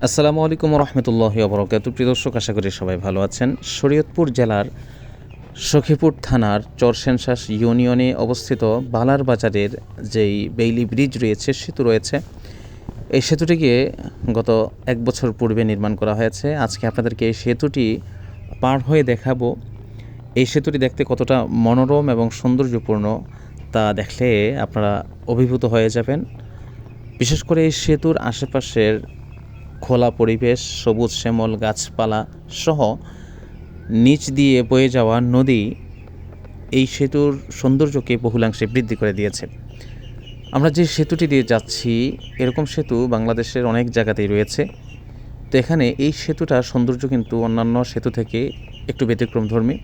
আসসালামু আলাইকুম রহমতুল্লাহি ওবরাকাতুহু। প্রিয় দর্শক, আশা করি সবাই ভালো আছেন। শরীয়তপুর জেলার সখীপুর থানার চরসেনশাস ইউনিয়নে অবস্থিত বালার বাজারের যেই বেইলি ব্রিজ রয়েছে, সেতু রয়েছে, এই সেতুটিকে গত 1 বছর পূর্বে নির্মাণ করা হয়েছে। আজকে আপনাদেরকে এই সেতুটি পার হয়ে দেখাবো। এই সেতুটি দেখতে কতটা মনোরম এবং সৌন্দর্যপূর্ণ তা দেখলে আপনারা অভিভূত হয়ে যাবেন। বিশেষ করে এই সেতুর আশেপাশের খোলা পরিবেশ, সবুজ শ্যামল গাছপালা সহ নিচ দিয়ে বয়ে যাওয়া নদী এই সেতুর সৌন্দর্যকে বহুলাংশে বৃদ্ধি করে দিয়েছে। আমরা যে সেতুটি দিয়ে যাচ্ছি, এরকম সেতু বাংলাদেশের অনেক জায়গাতেই রয়েছে। তো এখানে এই সেতুটার সৌন্দর্য কিন্তু অন্যান্য সেতু থেকে একটু ব্যতিক্রমধর্মী।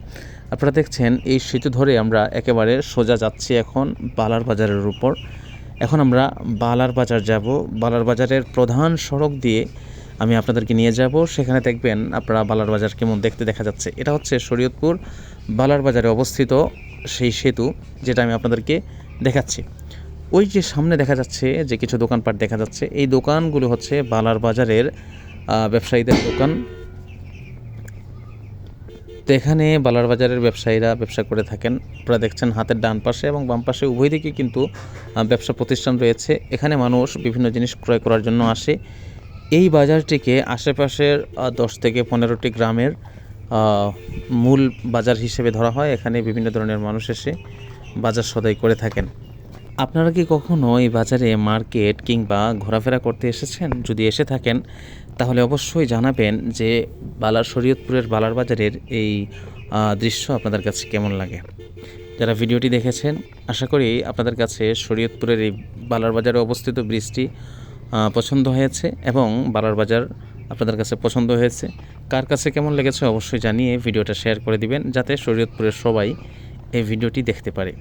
আপনারা দেখছেন এই সেতু ধরে আমরা একেবারে সোজা যাচ্ছি এখন বালার বাজারের উপর। এখন আমরা বালার বাজার যাব। বালার বাজারের প্রধান সড়ক দিয়ে আমি আপনাদেরকে নিয়ে যাব। সেখানে দেখবেন আপনারা বালার বাজার কেমন দেখতে দেখা যাচ্ছে। এটা হচ্ছে শরীয়তপুর বালার বাজারে অবস্থিত সেই সেতু, যেটা আমি আপনাদেরকে দেখাচ্ছি। ওই যে সামনে দেখা যাচ্ছে যে কিছু দোকানপাট দেখা যাচ্ছে, এই দোকানগুলো হচ্ছে বালার বাজারের ব্যবসায়ীদের দোকান। তো এখানে বালার বাজারের ব্যবসায়ীরা ব্যবসা করে থাকেন। আপনারা দেখছেন হাতের ডান পাশে এবং বাম পাশে উভয় দিকে কিন্তু ব্যবসা প্রতিষ্ঠান রয়েছে। এখানে মানুষ বিভিন্ন জিনিস ক্রয় করার জন্য আসে। এই বাজারটিকে আশেপাশের 10 থেকে 15টি গ্রামের মূল বাজার হিসেবে ধরা হয়। এখানে বিভিন্ন ধরনের মানুষ এসে বাজার সদাই করে থাকেন। আপনারা কি কখনো এই বাজারে মার্কেট কিংবা ঘোরাফেরা করতে এসেছেন? যদি এসে থাকেন তাহলে অবশ্যই জানাবেন যে শরীয়তপুরের বালার বাজারের এই দৃশ্য আপনাদের কাছে কেমন লাগে। যারা ভিডিওটি দেখেছেন, আশা করি আপনাদের কাছে শরীয়তপুরের এই বালার বাজারে অবস্থিত ব্রিজটি পছন্দ হয়েছে এবং বালার বাজার আপনাদের কাছে পছন্দ হয়েছে। কার কাছে কেমন লেগেছে অবশ্যই জানিয়ে ভিডিওটা শেয়ার করে দিবেন, যাতে শরীয়তপুরের সবাই এই ভিডিওটি দেখতে পারে।